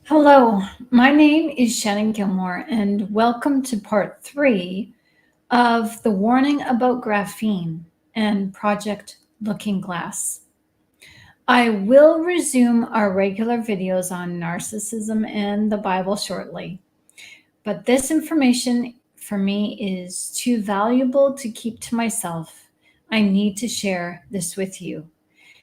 Hello, my name is Shannon Gilmore, and welcome to part 3 of the warning about graphene and Project Looking Glass. I will resume our regular videos on narcissism and the Bible shortly, but this information for me is too valuable to keep to myself. I need to share this with you.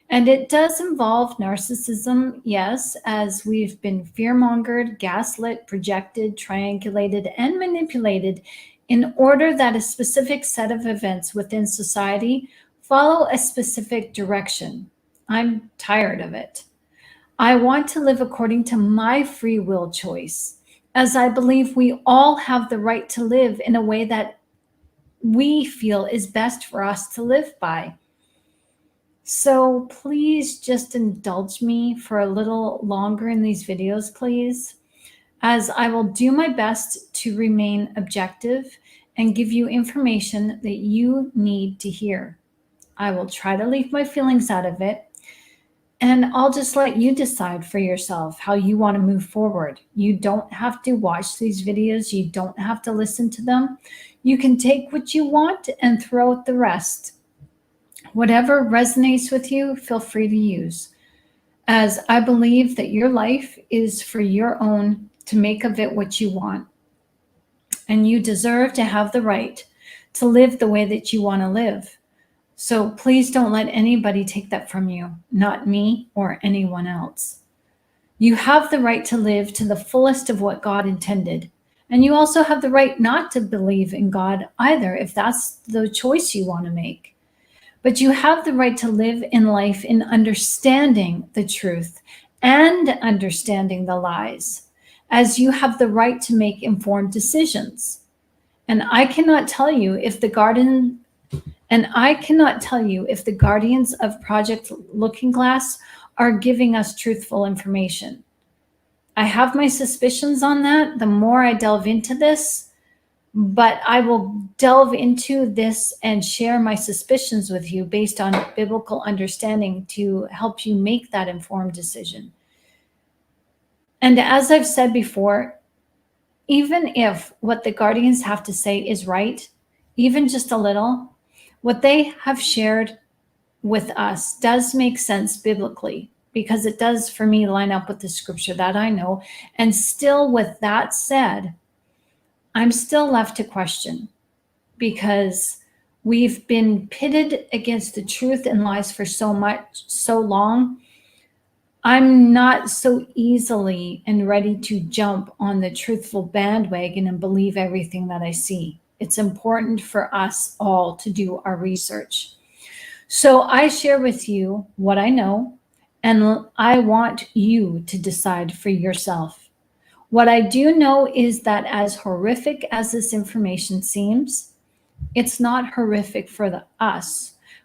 And it does involve narcissism, yes, as we've been fear-mongered, gaslit, projected, triangulated, and manipulated in order that a specific set of events within society follow a specific direction. I'm tired of it. I want to live according to my free will choice, as I believe we all have the right to live in a way that we feel is best for us to live by. So please just indulge me for a little longer in these videos, please, as I will do my best to remain objective and give you information that you need to hear. I will try to leave my feelings out of it, and I'll just let you decide for yourself how you want to move forward. You don't have to watch these videos. You don't have to listen to them. You can take what you want and throw out the rest. Whatever resonates with you, feel free to use, as I believe that your life is for your own to make of it what you want. And you deserve to have the right to live the way that you want to live. So please don't let anybody take that from you, not me or anyone else. You have the right to live to the fullest of what God intended. And you also have the right not to believe in God either, if that's the choice you want to make. But you have the right to live in life in understanding the truth and understanding the lies, as you have the right to make informed decisions. And I cannot tell you if the guardians of Project Looking Glass are giving us truthful information. I have my suspicions on that. The more I delve into this, but I will delve into this and share my suspicions with you based on biblical understanding to help you make that informed decision. And as I've said before, even if what the guardians have to say is right, even just a little, what they have shared with us does make sense biblically, because it does for me line up with the scripture that I know. And still, with that said, I'm still left to question, because we've been pitted against the truth and lies for so long. I'm not so easily and ready to jump on the truthful bandwagon and believe everything that I see. It's important for us all to do our research. So I share with you what I know, and I want you to decide for yourself. What I do know is that as horrific as this information seems, it's not horrific for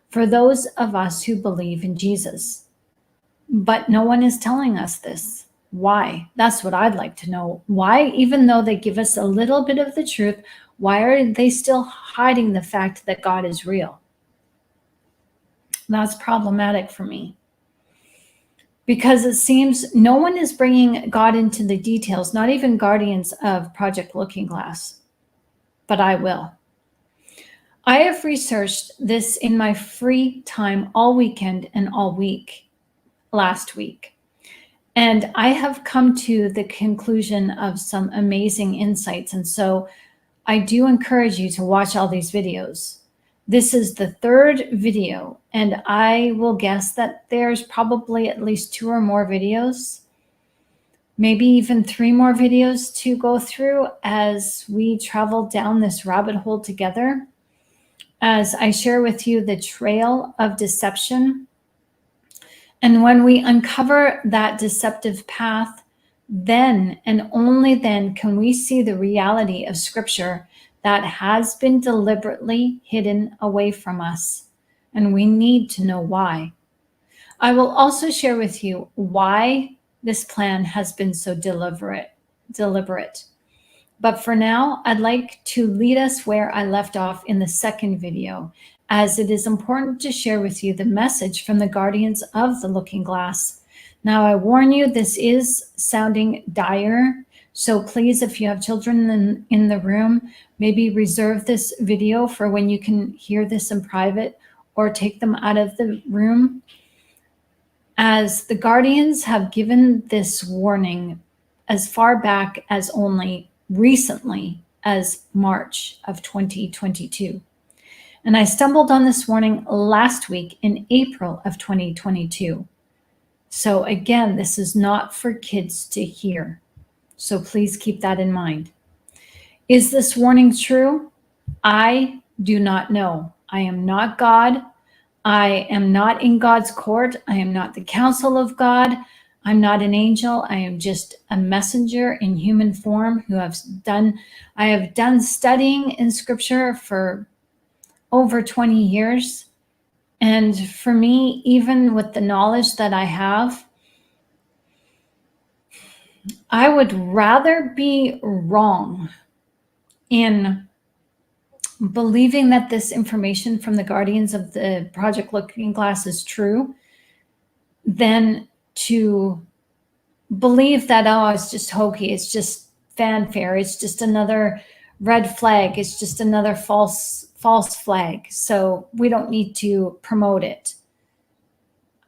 for those of us who believe in Jesus. But no one is telling us this. Why? That's what I'd like to know. Why, even though they give us a little bit of the truth, why are they still hiding the fact that God is real? That's problematic for me, because it seems no one is bringing God into the details, not even guardians of Project Looking Glass, but I will. I have researched this in my free time all weekend and all week, last week, and I have come to the conclusion of some amazing insights. And so I do encourage you to watch all these videos. This is the third video, and I will guess that there's probably at least 2 or more videos, maybe even 3 more videos to go through as we travel down this rabbit hole together, as I share with you the trail of deception. And when we uncover that deceptive path, then and only then can we see the reality of Scripture that has been deliberately hidden away from us, and we need to know why. I will also share with you why this plan has been so deliberate. But for now, I'd like to lead us where I left off in the second video, as it is important to share with you the message from the guardians of the Looking Glass. Now, I warn you, this is sounding dire. So please, if you have children in the room, maybe reserve this video for when you can hear this in private, or take them out of the room, as the guardians have given this warning as far back as only recently as March of 2022. And I stumbled on this warning last week in April of 2022. So again, this is not for kids to hear. So please keep that in mind. Is this warning true? I do not know. I am not God. I am not in God's court. I am not the counsel of God. I'm not an angel. I am just a messenger in human form I have done studying in scripture for over 20 years. And for me, even with the knowledge that I have, I would rather be wrong in believing that this information from the guardians of the Project Looking Glass is true than to believe that, oh, it's just hokey, it's just fanfare, it's just another red flag, it's just another false flag, so we don't need to promote it.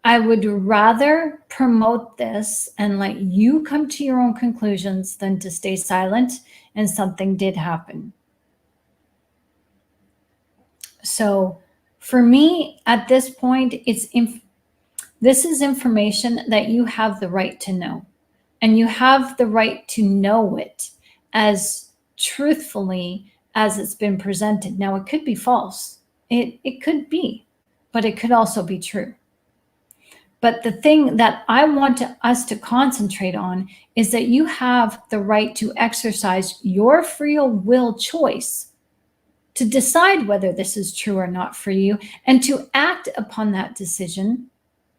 I would rather promote this and let you come to your own conclusions than to stay silent and something did happen. So for me, at this point, this is information that you have the right to know, and you have the right to know it as truthfully as it's been presented. Now, it could be false. It could be, but it could also be true. But the thing that I want us to concentrate on is that you have the right to exercise your free will choice to decide whether this is true or not for you, and to act upon that decision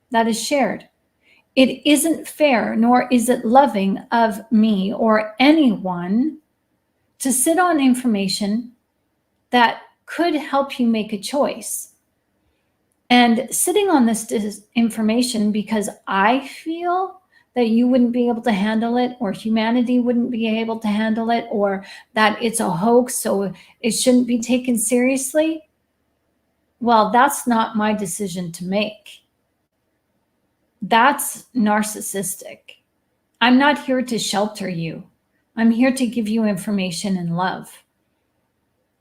that is shared. It isn't fair, nor is it loving of me or anyone to sit on information that could help you make a choice. And sitting on this information because I feel that you wouldn't be able to handle it, or humanity wouldn't be able to handle it, or that it's a hoax, so it shouldn't be taken seriously, well, that's not my decision to make. That's narcissistic. I'm not here to shelter you. I'm here to give you information and love.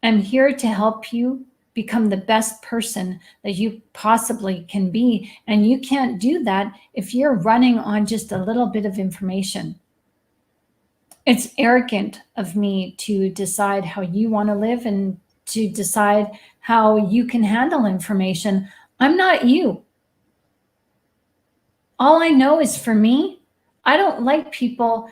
I'm here to help you become the best person that you possibly can be. And you can't do that if you're running on just a little bit of information. It's arrogant of me to decide how you want to live and to decide how you can handle information. I'm not you. All I know is, for me, I don't like people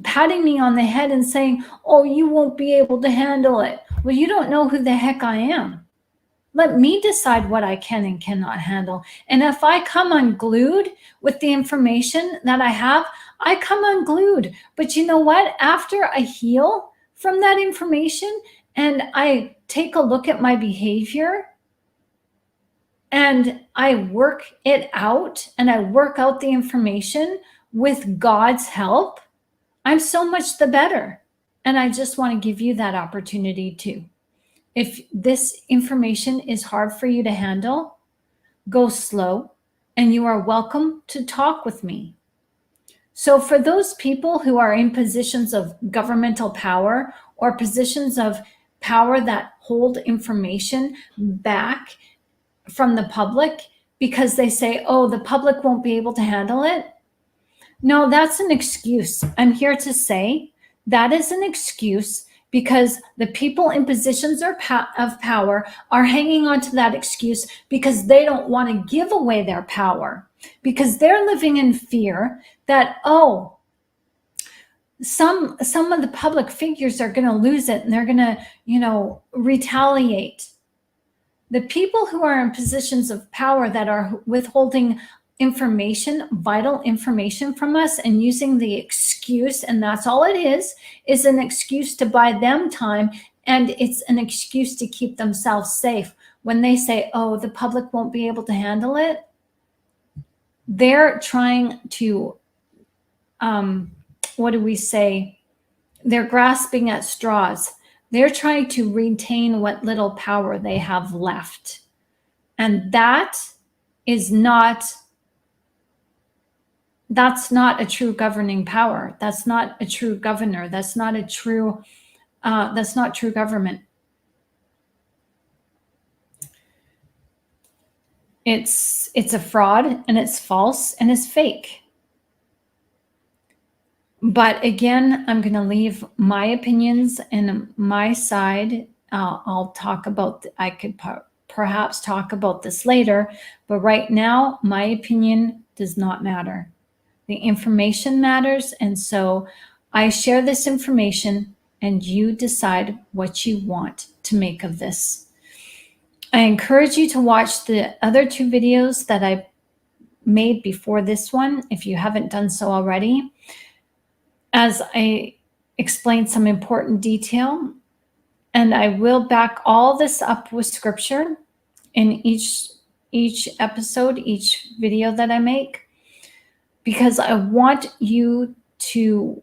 patting me on the head and saying, oh, you won't be able to handle it. Well, you don't know who the heck I am. Let me decide what I can and cannot handle. And if I come unglued with the information that I have, I come unglued. But you know what? After I heal from that information and I take a look at my behavior and I work it out and I work out the information with God's help, I'm so much the better. And I just want to give you that opportunity too. If this information is hard for you to handle, go slow, and you are welcome to talk with me. So for those people who are in positions of governmental power or positions of power that hold information back from the public because they say, oh, the public won't be able to handle it. No, that's an excuse. I'm here to say that is an excuse because the people in positions of power are hanging on to that excuse because they don't want to give away their power, because they're living in fear that, oh, some of the public figures are going to lose it and they're going to, retaliate. The people who are in positions of power that are withholding information, vital information from us, and using the excuse, and that's all it is an excuse to buy them time, and it's an excuse to keep themselves safe. When they say, oh, the public won't be able to handle it, they're trying to, what do we say? They're grasping at straws. They're trying to retain what little power they have left. And that's not a true governing power. That's not a true governor. That's not true government. It's a fraud, and it's false, and it's fake. But again, I'm going to leave my opinions and my side. I'll talk about, I could perhaps talk about this later, but right now, my opinion does not matter. The information matters. And so I share this information, and you decide what you want to make of this. I encourage you to watch the other 2 videos that I made before this one, if you haven't done so already, as I explain some important detail. And I will back all this up with scripture in each episode, each video that I make, because I want you to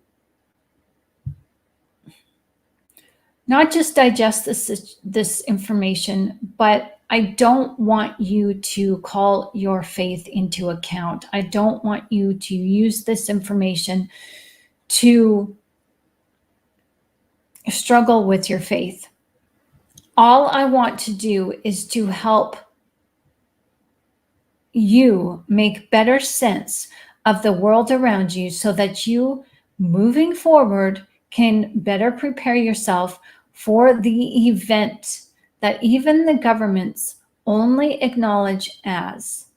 not just digest this information, but I don't want you to call your faith into account. I don't want you to use this information to struggle with your faith. All I want to do is to help you make better sense of the world around you, so that you, moving forward, can better prepare yourself for the event that even the governments only acknowledge as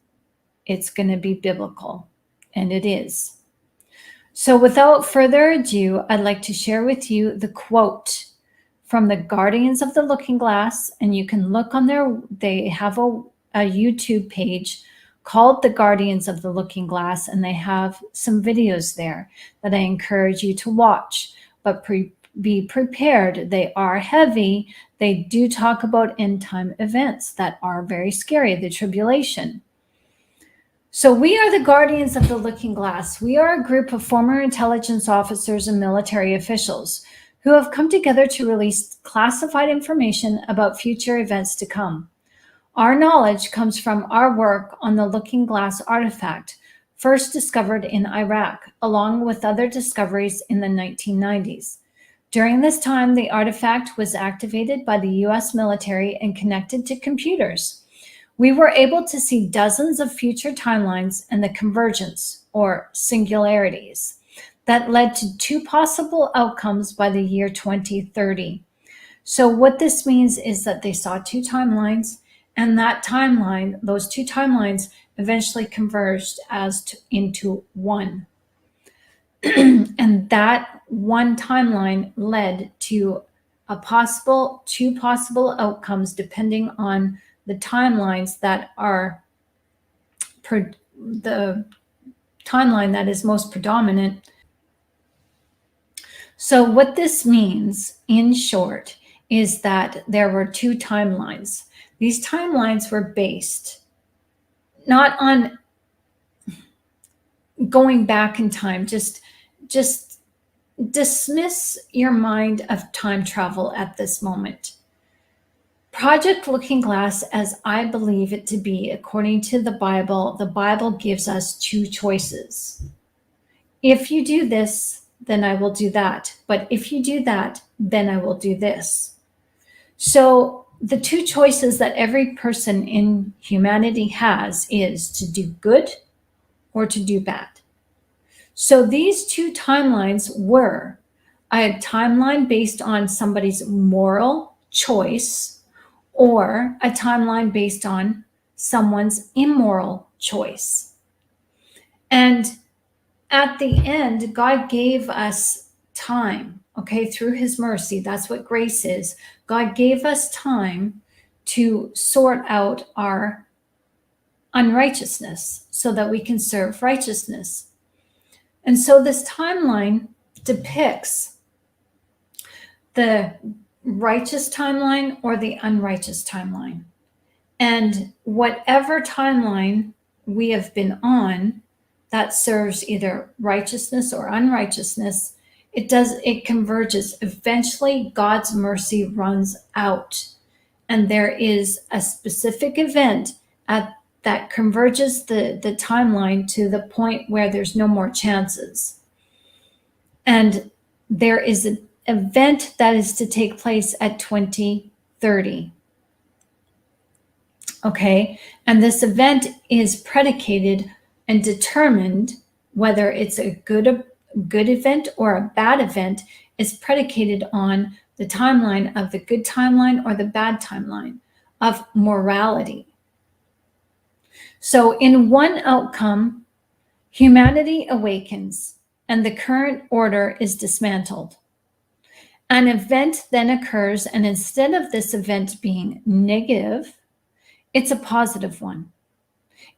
it's going to be biblical. And it is. So without further ado, I'd like to share with you the quote from the Guardians of the Looking Glass. And you can look on they have a YouTube page called the Guardians of the Looking Glass, and they have some videos there that I encourage you to watch. But be prepared. They are heavy. They do talk about end time events that are very scary, the tribulation. So we are the Guardians of the Looking Glass. We are a group of former intelligence officers and military officials who have come together to release classified information about future events to come. Our knowledge comes from our work on the Looking Glass artifact, first discovered in Iraq, along with other discoveries in the 1990s. During this time, the artifact was activated by the US military and connected to computers. We were able to see dozens of future timelines and the convergence, or singularities, that led to 2 possible outcomes by the year 2030. So what this means is that they saw 2 timelines, and that timeline, those 2 timelines, eventually converged into one. And that one timeline led to 2 possible outcomes, depending on the timelines that are the timeline that is most predominant. So what this means, in short, is that there were 2 timelines. These timelines were based not on going back in time. Just dismiss your mind of time travel at this moment. Project Looking Glass, as I believe it to be, according to the Bible gives us 2 choices. If you do this, then I will do that. But if you do that, then I will do this. So the 2 choices that every person in humanity has is to do good or to do bad. So these 2 timelines were a timeline based on somebody's moral choice, or a timeline based on someone's immoral choice. And at the end, God gave us time, okay, through his mercy. That's what grace is. God gave us time to sort out our unrighteousness so that we can serve righteousness. And so this timeline depicts the righteous timeline or the unrighteous timeline. And whatever timeline we have been on that serves either righteousness or unrighteousness, it converges. Eventually, God's mercy runs out, and there is a specific event that converges the timeline to the point where there's no more chances. And there is an event that is to take place at 2030. Okay, and this event is predicated and determined, whether it's a good event or a bad event, is predicated on the timeline of the good timeline or the bad timeline of morality. So in one outcome, humanity awakens and the current order is dismantled. An event then occurs, and instead of this event being negative, it's a positive one.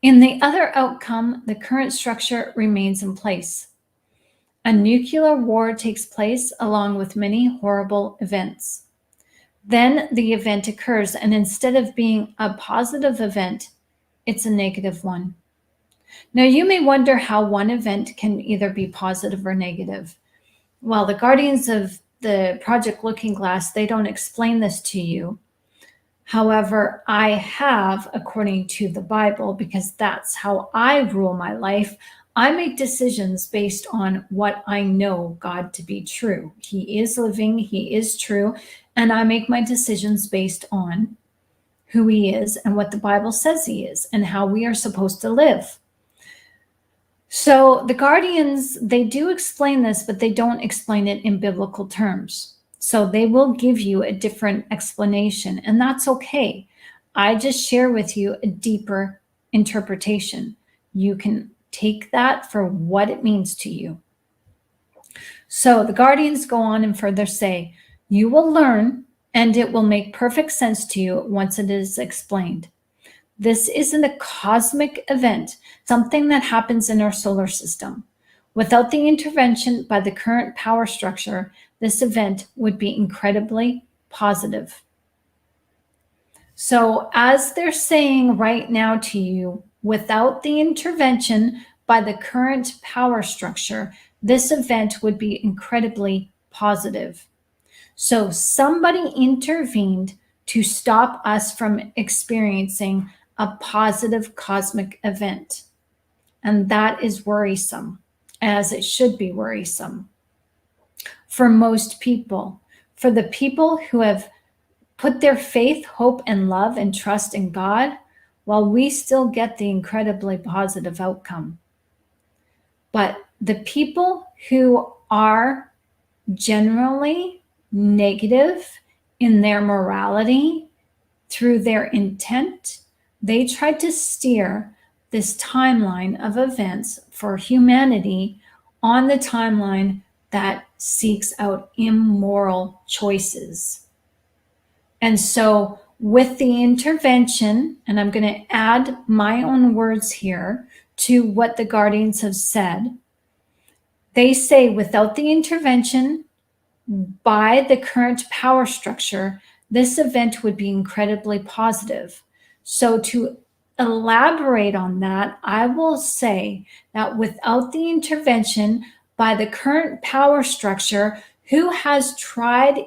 In the other outcome, the current structure remains in place. A nuclear war takes place along with many horrible events. Then the event occurs, and instead of being a positive event, it's a negative one. Now, you may wonder how one event can either be positive or negative. Well, the guardians of the Project Looking Glass, they don't explain this to you. However, I have, according to the Bible, because that's how I rule my life. I make decisions based on what I know God to be true. He is living, He is true, and I make my decisions based on who He is and what the Bible says He is and how we are supposed to live. So the guardians, they do explain this, but they don't explain it in biblical terms. So they will give you a different explanation, and that's okay. I just share with you a deeper interpretation. You can take that for what it means to you. So the guardians go on and further say, you will learn, and it will make perfect sense to you once it is explained. This isn't a cosmic event, something that happens in our solar system. Without the intervention by the current power structure, this event would be incredibly positive. So, as they're saying right now to you, without the intervention by the current power structure, this event would be incredibly positive. So, somebody intervened to stop us from experiencing a positive cosmic event. And that is worrisome, as it should be worrisome for most people. For the people who have put their faith, hope, and love and trust in God, while we still get the incredibly positive outcome. But the people who are generally negative in their morality through their intent, they tried to steer this timeline of events for humanity on the timeline that seeks out immoral choices. And so with the intervention, and I'm going to add my own words here to what the guardians have said, they say without the intervention by the current power structure, this event would be incredibly positive. So to elaborate on that, I will say that without the intervention by the current power structure, who has tried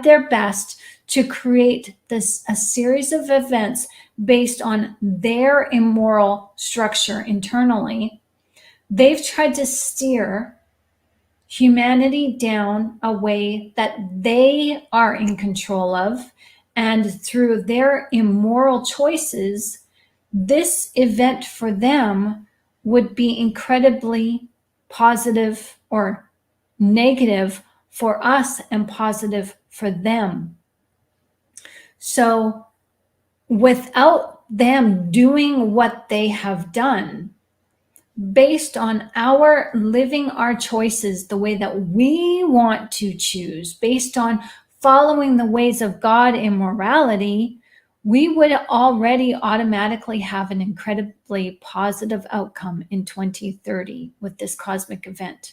their best to create a series of events based on their immoral structure internally, they've tried to steer humanity down a way that they are in control of, and through their immoral choices, this event for them would be incredibly positive or negative for us and positive for them. So without them doing what they have done, based on our living our choices the way that we want to choose, based on following the ways of God in morality, we would already automatically have an incredibly positive outcome in 2030 with this cosmic event.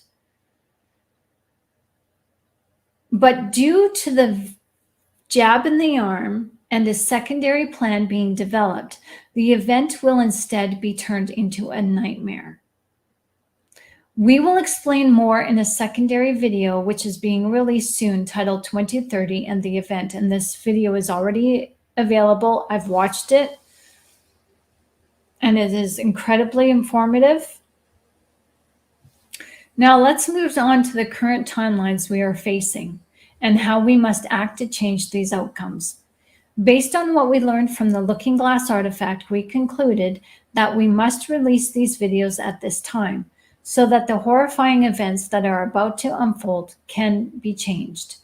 But due to the jab in the arm and a secondary plan being developed, the event will instead be turned into a nightmare. We will explain more in a secondary video, which is being released soon, titled 2030 and the event. And this video is already available. I've watched it, and it is incredibly informative. Now let's move on to the current timelines we are facing and how we must act to change these outcomes. Based on what we learned from the Looking Glass artifact, we concluded that we must release these videos at this time so that the horrifying events that are about to unfold can be changed.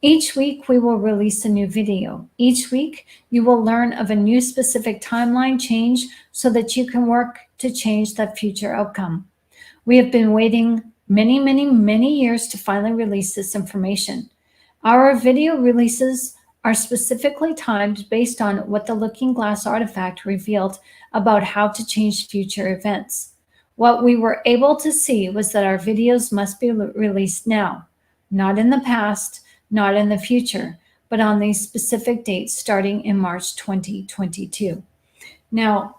Each week, we will release a new video. Each week, you will learn of a new specific timeline change so that you can work to change that future outcome. We have been waiting many years to finally release this information. Our video releases are specifically timed based on what the Looking Glass artifact revealed about how to change future events. What we were able to see was that our videos must be released now, not in the past, not in the future, but on these specific dates starting in March 2022. Now,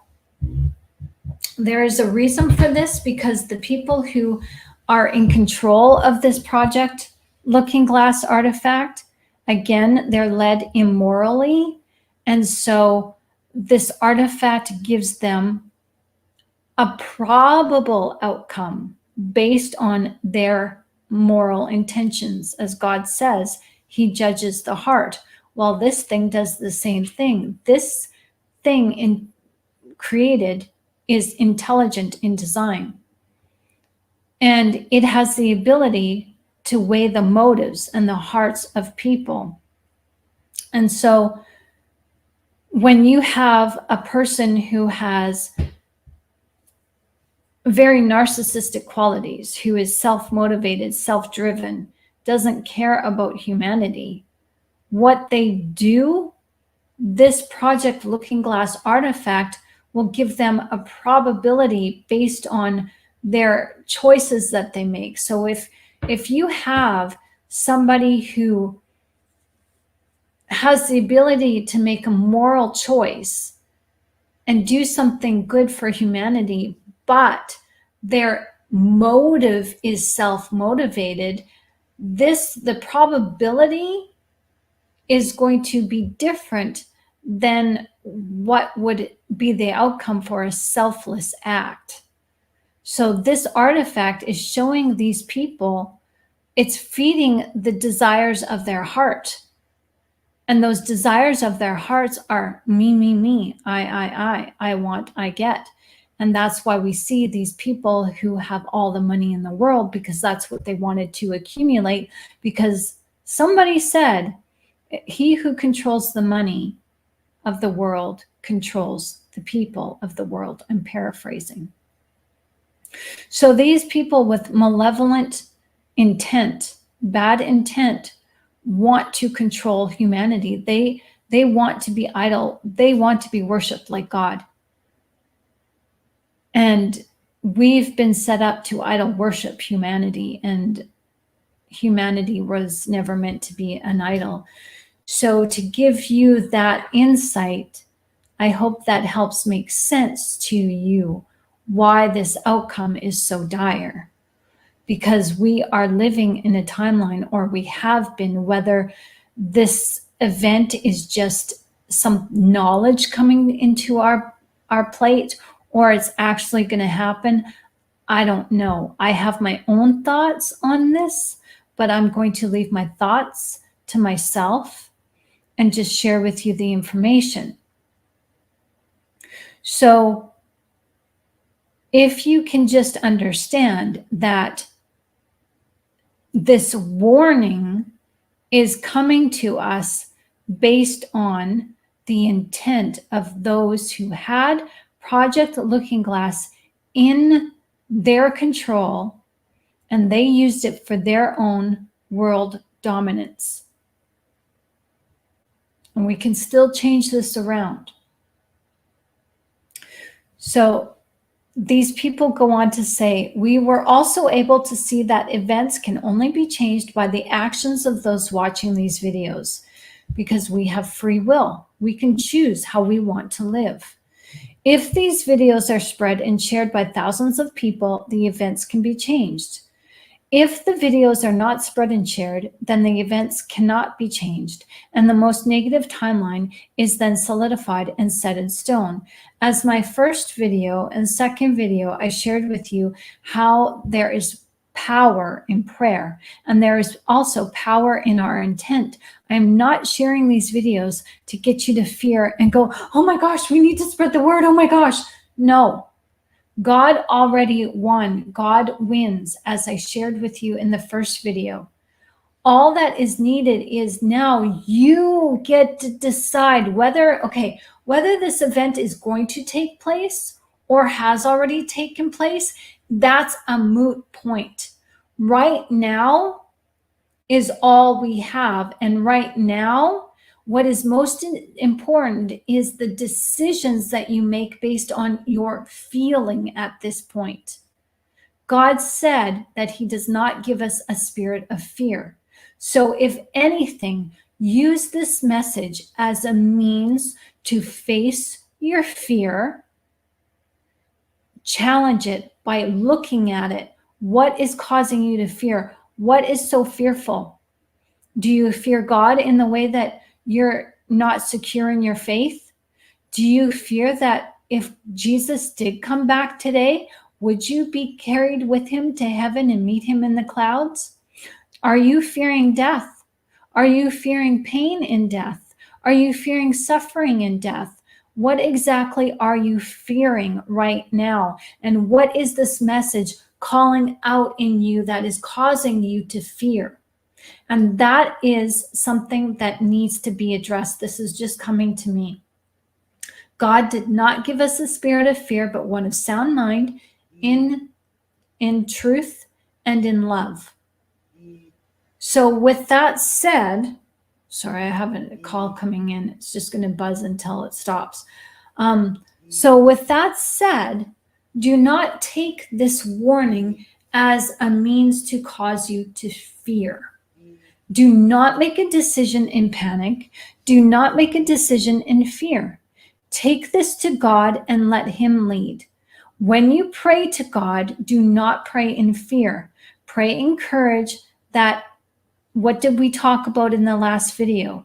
there is a reason for this, because the people who are in control of this project, Looking Glass artifact, again, they're led immorally. And so this artifact gives them a probable outcome based on their moral intentions. As God says, he judges the heart. Well, this thing does the same thing. This thing created is intelligent in design. And it has the ability to weigh the motives and the hearts of people. And so when you have a person who has very narcissistic qualities, who is self-motivated, self-driven, doesn't care about humanity, what they do, this Project Looking Glass artifact will give them a probability based on their choices that they make. So if you have somebody who has the ability to make a moral choice and do something good for humanity, but their motive is self-motivated, the probability is going to be different than what would be the outcome for a selfless act. So this artifact is showing these people, it's feeding the desires of their heart. And those desires of their hearts are me, I want, I get. And that's why we see these people who have all the money in the world, because that's what they wanted to accumulate. Because somebody said, he who controls the money of the world controls the people of the world. I'm paraphrasing. So these people with malevolent intent, bad intent, want to control humanity. They want to be idol. They want to be worshiped like God. And we've been set up to idol worship humanity, and humanity was never meant to be an idol. So to give you that insight, I hope that helps make sense to you why this outcome is so dire. Because we are living in a timeline, or we have been, whether this event is just some knowledge coming into our plate, or it's actually going to happen, I don't know. I have my own thoughts on this, but I'm going to leave my thoughts to myself and just share with you the information. So if you can just understand that this warning is coming to us based on the intent of those who had Project Looking Glass in their control, and they used it for their own world dominance. And we can still change this around. So these people go on to say, we were also able to see that events can only be changed by the actions of those watching these videos, because we have free will. We can choose how we want to live. If these videos are spread and shared by thousands of people, the events can be changed. If the videos are not spread and shared, then the events cannot be changed, and the most negative timeline is then solidified and set in stone. As my first video and second video, I shared with you how there is power in prayer, and there is also power in our intent. I'm not sharing these videos to get you to fear and go, oh my gosh, we need to spread the word, oh my gosh. No. God already won. God wins, as I shared with you in the first video. All that is needed is now you get to decide whether this event is going to take place or has already taken place. That's a moot point. Right now is all we have. And right now, what is most important is the decisions that you make based on your feeling at this point. God said that he does not give us a spirit of fear. So if anything, use this message as a means to face your fear, challenge it by looking at it. What is causing you to fear? What is so fearful? Do you fear God in the way that you're not secure in your faith? Do you fear that if Jesus did come back today, would you be carried with him to heaven and meet him in the clouds? Are you fearing death? Are you fearing pain in death? Are you fearing suffering in death? What exactly are you fearing right now? And what is this message calling out in you that is causing you to fear? And that is something that needs to be addressed. This is just coming to me. God did not give us a spirit of fear, but one of sound mind, in truth, and in love. So with that said, sorry, I have a call coming in. It's just going to buzz until it stops. So with that said, do not take this warning as a means to cause you to fear. Do not make a decision in panic. Do not make a decision in fear. Take this to God and let him lead. When you pray to God, do not pray in fear. Pray in courage. That, what did we talk about in the last video?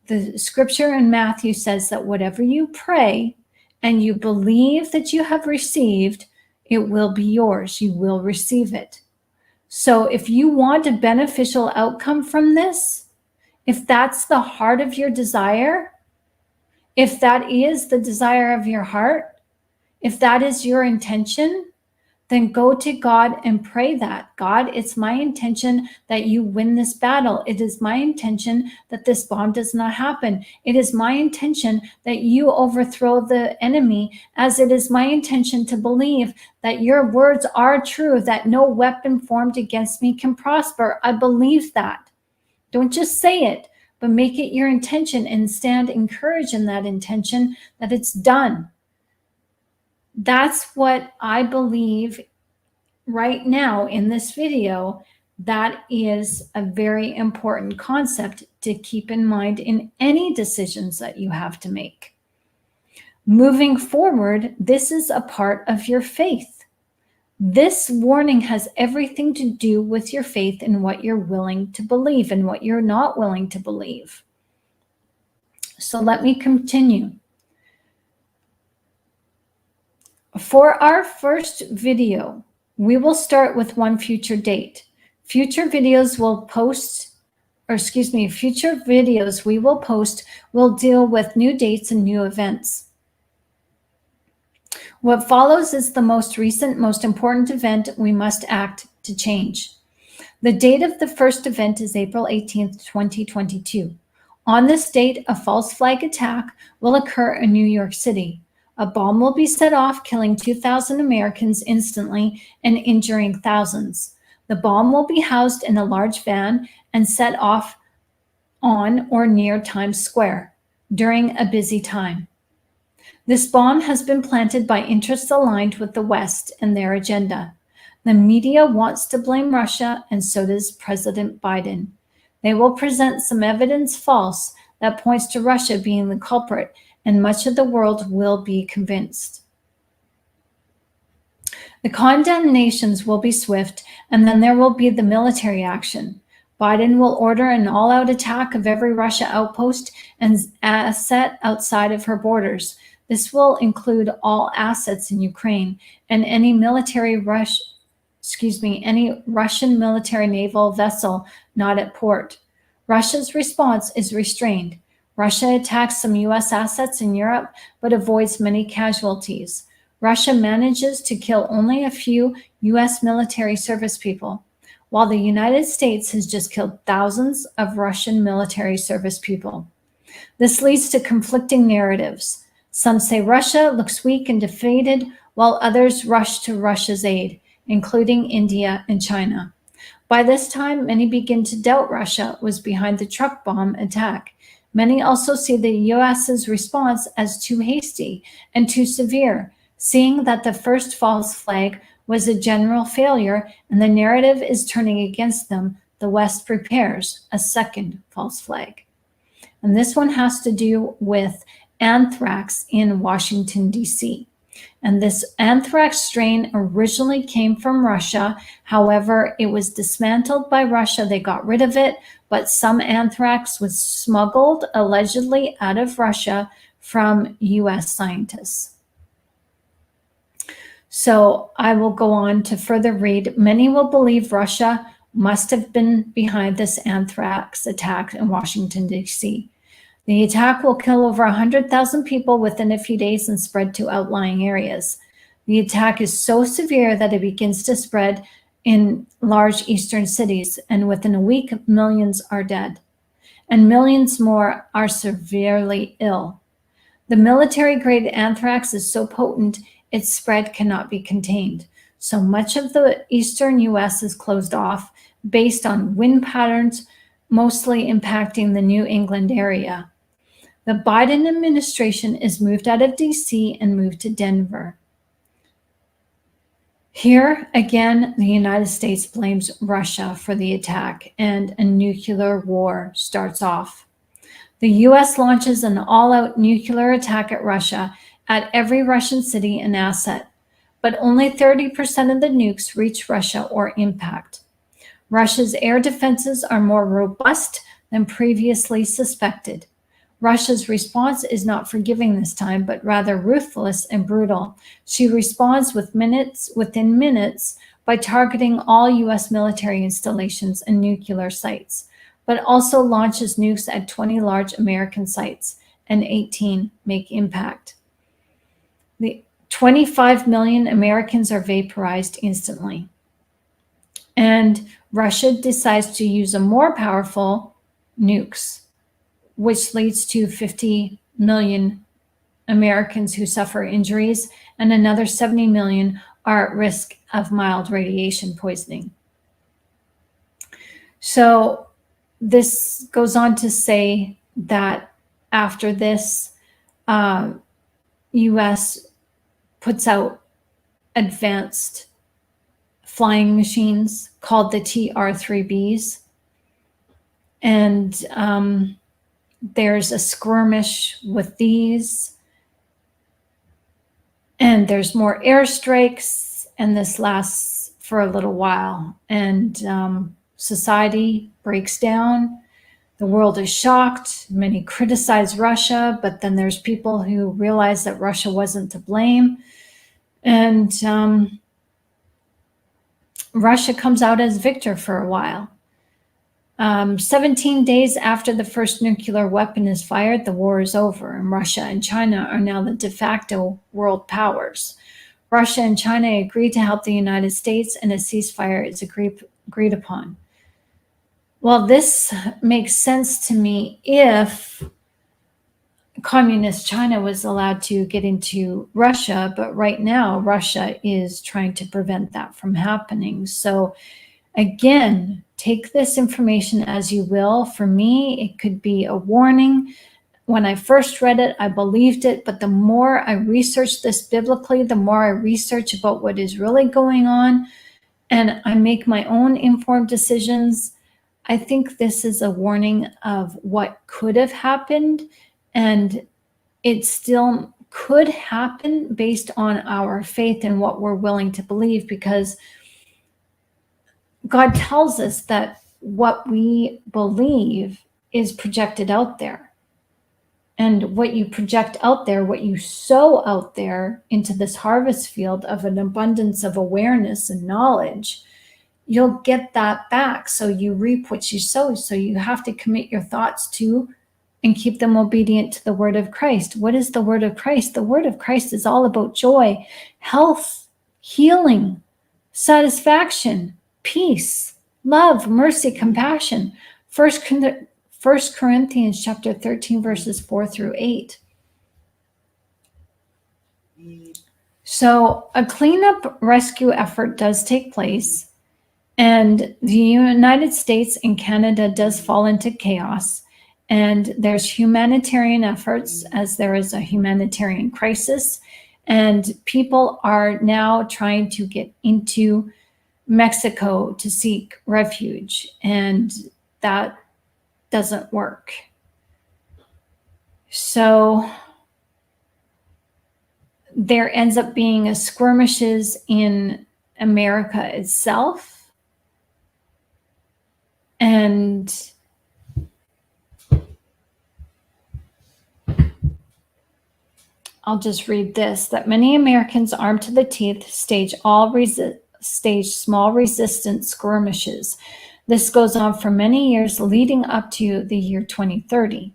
The scripture in Matthew says that whatever you pray and you believe that you have received, it will be yours. You will receive it. So if you want a beneficial outcome from this, if that's the heart of your desire, if that is the desire of your heart, if that is your intention, then go to God and pray that. God, it's my intention that you win this battle. It is my intention that this bomb does not happen. It is my intention that you overthrow the enemy, as it is my intention to believe that your words are true, that no weapon formed against me can prosper. I believe that. Don't just say it, but make it your intention and stand encouraged in that intention that it's done. That's what I believe right now in this video. That is a very important concept to keep in mind in any decisions that you have to make. Moving forward, this is a part of your faith. This warning has everything to do with your faith and what you're willing to believe and what you're not willing to believe. So let me continue. For our first video, we will start with one future date. Future videos we will post will deal with new dates and new events. What follows is the most recent, most important event we must act to change. The date of the first event is April 18th, 2022. On this date, a false flag attack will occur in New York City. A bomb will be set off, killing 2,000 Americans instantly and injuring thousands. The bomb will be housed in a large van and set off on or near Times Square during a busy time. This bomb has been planted by interests aligned with the West and their agenda. The media wants to blame Russia, and so does President Biden. They will present some evidence false that points to Russia being the culprit, and much of the world will be convinced. The condemnations will be swift, and then there will be the military action. Biden will order an all-out attack of every Russia outpost and asset outside of her borders. This will include all assets in Ukraine and any any Russian military naval vessel not at port. Russia's response is restrained. Russia attacks some US assets in Europe, but avoids many casualties. Russia manages to kill only a few US military service people, while the United States has just killed thousands of Russian military service people. This leads to conflicting narratives. Some say Russia looks weak and defeated, while others rush to Russia's aid, including India and China. By this time, many begin to doubt Russia was behind the truck bomb attack. Many also see the US's response as too hasty and too severe, seeing that the first false flag was a general failure and the narrative is turning against them. The West prepares a second false flag. And this one has to do with anthrax in Washington, D.C. And this anthrax strain originally came from Russia. However, it was dismantled by Russia. They got rid of it, but some anthrax was smuggled allegedly out of Russia from US scientists. So I will go on to further read. Many will believe Russia must have been behind this anthrax attack in Washington, D.C. The attack will kill over 100,000 people within a few days and spread to outlying areas. The attack is so severe that it begins to spread in large eastern cities, and within a week, millions are dead, and millions more are severely ill. The military-grade anthrax is so potent, its spread cannot be contained. So much of the eastern U.S. is closed off based on wind patterns, mostly impacting the New England area. The Biden administration is moved out of D.C. and moved to Denver. Here, again, the United States blames Russia for the attack, and a nuclear war starts off. The U.S. launches an all-out nuclear attack at Russia, at every Russian city and asset, but only 30% of the nukes reach Russia or impact. Russia's air defenses are more robust than previously suspected. Russia's response is not forgiving this time, but rather ruthless and brutal. She responds within minutes by targeting all U.S. military installations and nuclear sites, but also launches nukes at 20 large American sites, and 18 make impact. The 25 million Americans are vaporized instantly. And Russia decides to use a more powerful nukes, which leads to 50 million Americans who suffer injuries, and another 70 million are at risk of mild radiation poisoning. So this goes on to say that after this, U.S. puts out advanced flying machines called the TR-3Bs. And there's a skirmish with these. And there's more airstrikes, and this lasts for a little while. And society breaks down. The world is shocked. Many criticize Russia, but then there's people who realize that Russia wasn't to blame. And Russia comes out as victor for a while. 17 days after the first nuclear weapon is fired, the war is over, and Russia and China are now the de facto world powers. Russia and China agreed to help the United States, and a ceasefire is agreed upon. Well, this makes sense to me if communist China was allowed to get into Russia, but right now Russia is trying to prevent that from happening. So again, take this information as you will. For me, it could be a warning. When I first read it, I believed it, but the more I research this biblically, the more I research about what is really going on, and I make my own informed decisions, I think this is a warning of what could have happened, and it still could happen based on our faith and what we're willing to believe, because God tells us that what we believe is projected out there. And what you project out there, what you sow out there into this harvest field of an abundance of awareness and knowledge, you'll get that back. So you reap what you sow. So you have to commit your thoughts to and keep them obedient to the word of Christ. What is the word of Christ? The word of Christ is all about joy, health, healing, satisfaction, peace, love, mercy, compassion. First Corinthians chapter 13, verses 4 through 8. So a cleanup rescue effort does take place, and the United States and Canada does fall into chaos. And there's humanitarian efforts, as there is a humanitarian crisis, and people are now trying to get into Mexico to seek refuge, and that doesn't work. So there ends up being skirmishes in America itself, and I'll just read this, that many Americans armed to the teeth stage small resistance skirmishes. This goes on for many years leading up to the year 2030.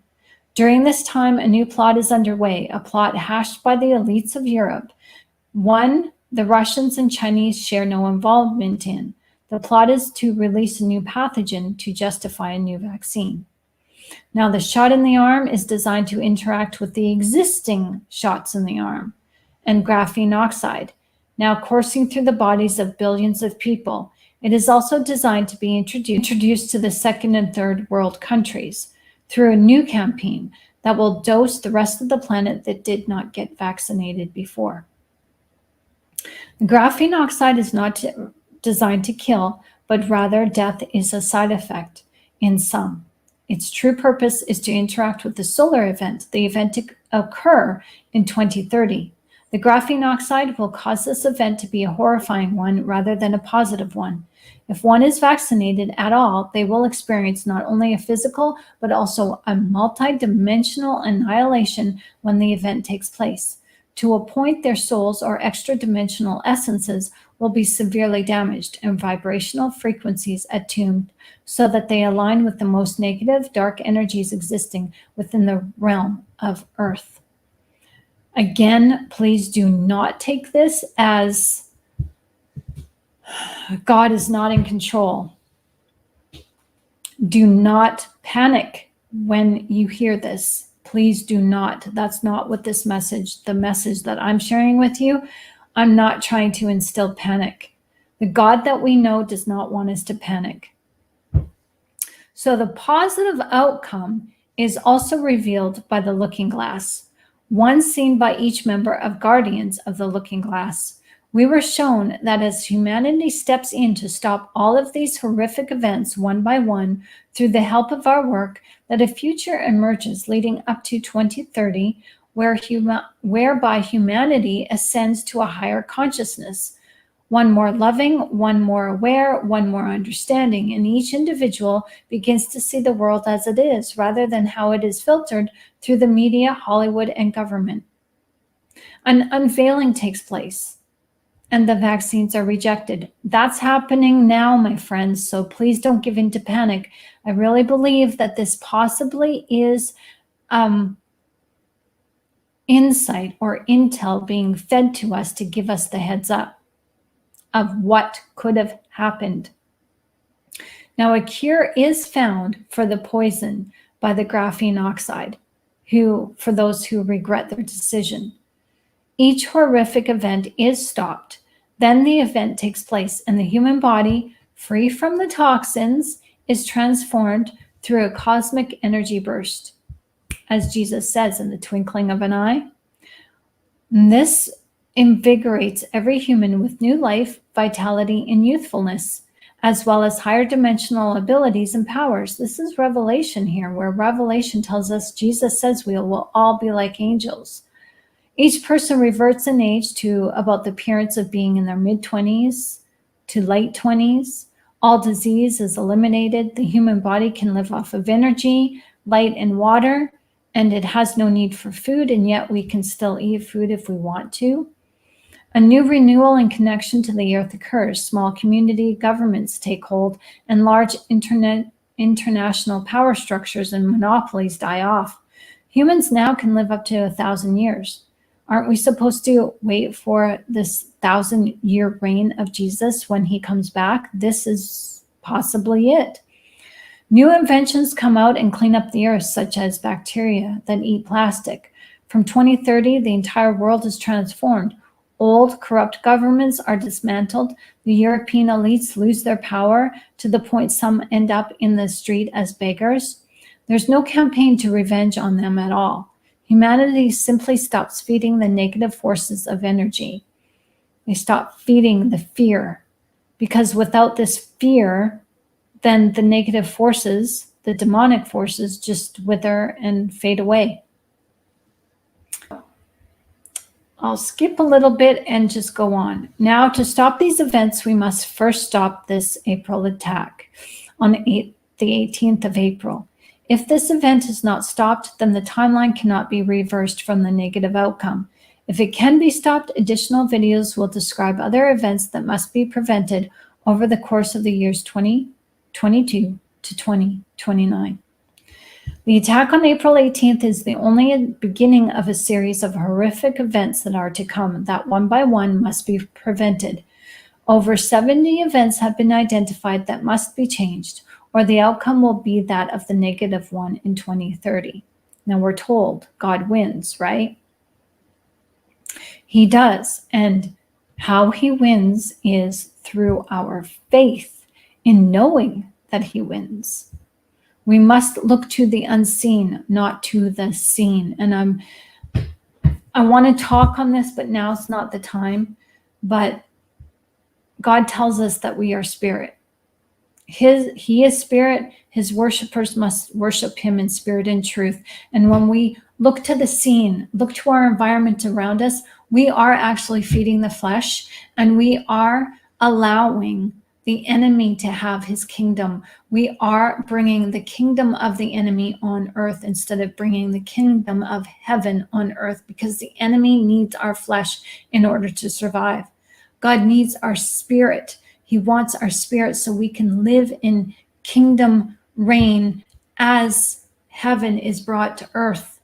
During this time, a new plot is underway, a plot hashed by the elites of Europe, one the Russians and Chinese share no involvement in. The plot is to release a new pathogen to justify a new vaccine. Now, the shot in the arm is designed to interact with the existing shots in the arm and graphene oxide, now coursing through the bodies of billions of people. It is also designed to be introduced to the second and third world countries through a new campaign that will dose the rest of the planet that did not get vaccinated before. The graphene oxide is not designed to kill, but rather death is a side effect in some. Its true purpose is to interact with the solar event, the event to occur in 2030. The graphene oxide will cause this event to be a horrifying one rather than a positive one. If one is vaccinated at all, they will experience not only a physical, but also a multi-dimensional annihilation when the event takes place. To a point, their souls or extra-dimensional essences will be severely damaged and vibrational frequencies attuned so that they align with the most negative, dark energies existing within the realm of Earth. Again, please do not take this as God is not in control. Do not panic when you hear this. Please do not. That's not what the message that I'm sharing with you, I'm not trying to instill panic. The God that we know does not want us to panic. So the positive outcome is also revealed by the looking glass, one seen by each member of Guardians of the Looking Glass. We were shown that as humanity steps in to stop all of these horrific events one by one through the help of our work, that a future emerges leading up to 2030 whereby humanity ascends to a higher consciousness, one more loving, one more aware, one more understanding, and each individual begins to see the world as it is rather than how it is filtered through the media, Hollywood, and government. An unveiling takes place, and the vaccines are rejected. That's happening now, my friends, so please don't give in to panic. I really believe that this possibly is insight or intel being fed to us to give us the heads up of what could have happened. Now, a cure is found for the poison by the graphene oxide, for those who regret their decision. Each horrific event is stopped. Then the event takes place, and the human body, free from the toxins, is transformed through a cosmic energy burst, as Jesus says, in the twinkling of an eye. And this invigorates every human with new life, vitality, and youthfulness, as well as higher dimensional abilities and powers. This is Revelation here, where Revelation tells us, Jesus says we will all be like angels. Each person reverts in age to about the appearance of being in their mid-20s to late 20s. All disease is eliminated. The human body can live off of energy, light, and water, and it has no need for food, and yet we can still eat food if we want to. A new renewal and connection to the earth occurs. Small community governments take hold, and large international power structures and monopolies die off. Humans now can live up to 1,000 years. Aren't we supposed to wait for this 1,000-year reign of Jesus when he comes back? This is possibly it. New inventions come out and clean up the earth, such as bacteria that eat plastic. From 2030, the entire world is transformed. Old, corrupt governments are dismantled. The European elites lose their power to the point some end up in the street as beggars. There's no campaign to revenge on them at all. Humanity simply stops feeding the negative forces of energy. They stop feeding the fear, because without this fear, then the negative forces, the demonic forces, just wither and fade away. I'll skip a little bit and just go on. Now, to stop these events, we must first stop this April attack on the 18th of April. If this event is not stopped, then the timeline cannot be reversed from the negative outcome. If it can be stopped, additional videos will describe other events that must be prevented over the course of the years 2022 to 2029. The attack on April 18th is the only beginning of a series of horrific events that are to come, that one by one must be prevented. Over 70 events have been identified that must be changed, or the outcome will be that of the negative one in 2030. Now we're told God wins, right? He does. And how he wins is through our faith in knowing that he wins. We must look to the unseen, not to the seen. And I want to talk on this, but now's not the time. But God tells us that we are spirit. He is spirit. His worshipers must worship him in spirit and truth. And when we look to the scene, look to our environment around us, we are actually feeding the flesh, and we are allowing the enemy to have his kingdom. We are bringing the kingdom of the enemy on earth instead of bringing the kingdom of heaven on earth, because the enemy needs our flesh in order to survive. God needs our spirit. He wants our spirit so we can live in kingdom reign as heaven is brought to earth.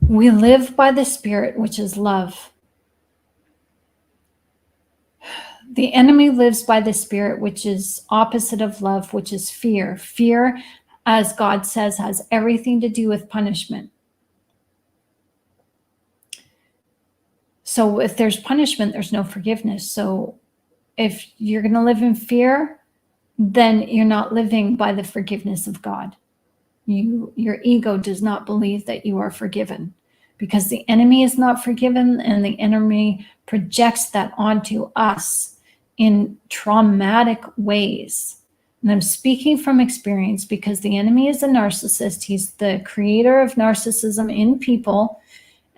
We live by the Spirit, which is love. The enemy lives by the Spirit, which is opposite of love, which is fear. Fear, as God says, has everything to do with punishment. So if there's punishment, there's no forgiveness. So if you're going to live in fear, then you're not living by the forgiveness of God. Your ego does not believe that you are forgiven, because the enemy is not forgiven, and the enemy projects that onto us in traumatic ways. And I'm speaking from experience, because the enemy is a narcissist. He's the creator of narcissism in people.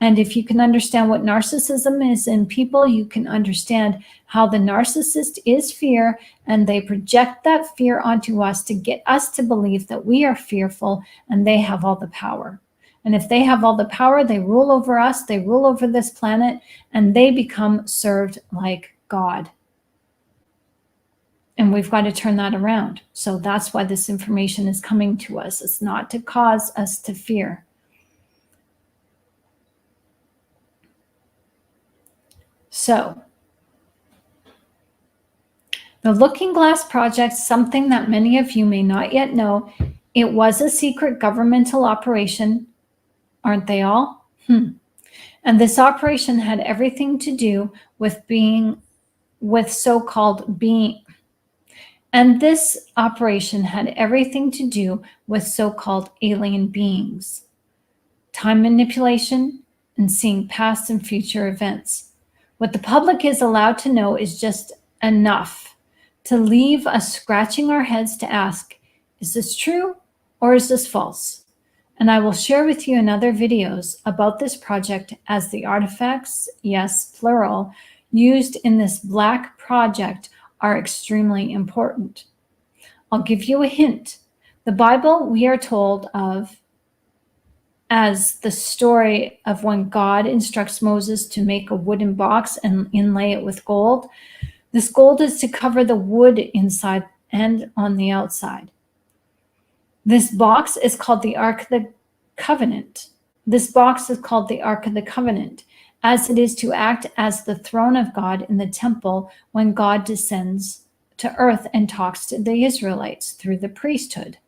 And if you can understand what narcissism is in people, you can understand how the narcissist is fear, and they project that fear onto us to get us to believe that we are fearful and they have all the power. And if they have all the power, they rule over us, they rule over this planet, and they become served like God. And we've got to turn that around. So that's why this information is coming to us. It's not to cause us to fear. So, the Looking Glass Project, something that many of you may not yet know, it was a secret governmental operation, aren't they all? And this operation had everything to do with so-called being. And this operation had everything to do with so-called alien beings, time manipulation, and seeing past and future events. What the public is allowed to know is just enough to leave us scratching our heads to ask, is this true or is this false? and I will share with you in other videos about this project, as the artifacts, yes, plural, used in this black project are extremely important. I'll give you a hint. The Bible we are told of as the story of when God instructs Moses to make a wooden box and inlay it with gold. This gold is to cover the wood inside and on the outside. This box is called the Ark of the Covenant. This box is called the Ark of the Covenant, as it is to act as the throne of God in the temple when God descends to earth and talks to the Israelites through the priesthood.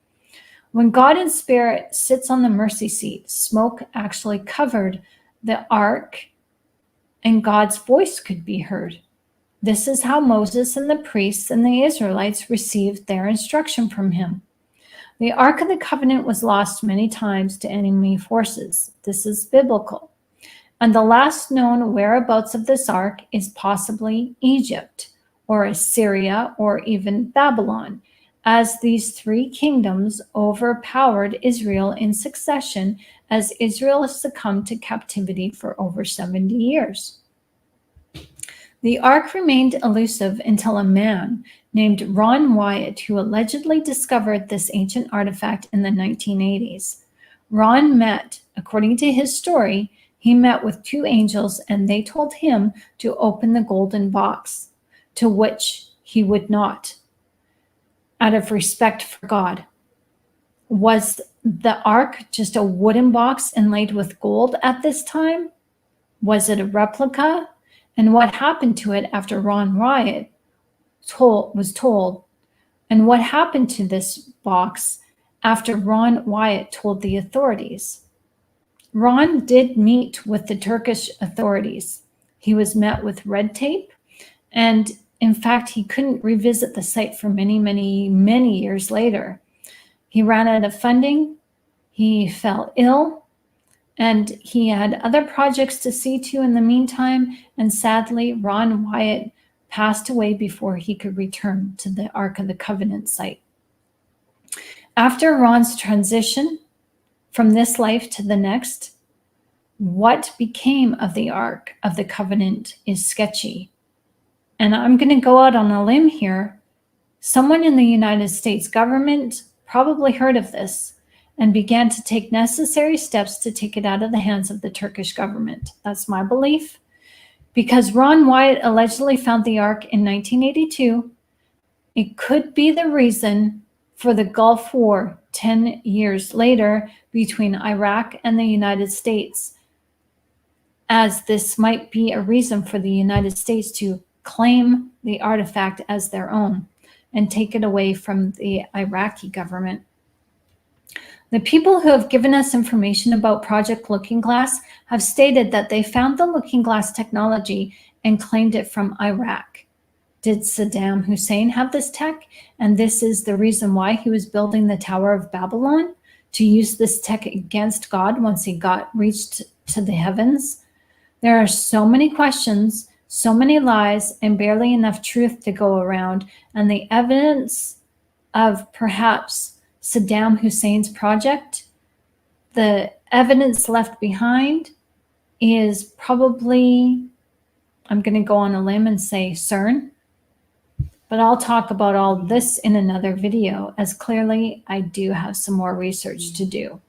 When God in spirit sits on the mercy seat, smoke actually covered the ark and God's voice could be heard. This is how Moses and the priests and the Israelites received their instruction from him. The Ark of the Covenant was lost many times to enemy forces. This is biblical. And the last known whereabouts of this ark is possibly Egypt, or Assyria, or even Babylon, as these three kingdoms overpowered Israel in succession as Israel succumbed to captivity for over 70 years. The ark remained elusive until a man named Ron Wyatt, who allegedly discovered this ancient artifact in the 1980s. Ron met, according to his story, he met with two angels and they told him to open the golden box, to which he would not, out of respect for God. Was the ark just a wooden box inlaid with gold at this time? Was it a replica? And what happened to it after Ron Wyatt was told? And what happened to this box after Ron Wyatt told the authorities? Ron did meet with the Turkish authorities. He was met with red tape, and in fact, he couldn't revisit the site for many, many, many years later. He ran out of funding, he fell ill, and he had other projects to see to in the meantime, and sadly, Ron Wyatt passed away before he could return to the Ark of the Covenant site. After Ron's transition from this life to the next, what became of the Ark of the Covenant is sketchy. And I'm going to go out on a limb here. Someone in the United States government probably heard of this and began to take necessary steps to take it out of the hands of the Turkish government. That's my belief. Because Ron Wyatt allegedly found the ark in 1982, it could be the reason for the Gulf War 10 years later between Iraq and the United States, as this might be a reason for the United States to claim the artifact as their own and take it away from the Iraqi government. The people who have given us information about Project Looking Glass have stated that they found the Looking Glass technology and claimed it from Iraq. Did Saddam Hussein have this tech? And this is the reason why he was building the Tower of Babylon, to use this tech against God once he reached to the heavens? There are so many questions, so many lies, and barely enough truth to go around. And the evidence of perhaps Saddam Hussein's project, the evidence left behind is probably, I'm going to go on a limb and say CERN, but I'll talk about all this in another video, as clearly I do have some more research to do.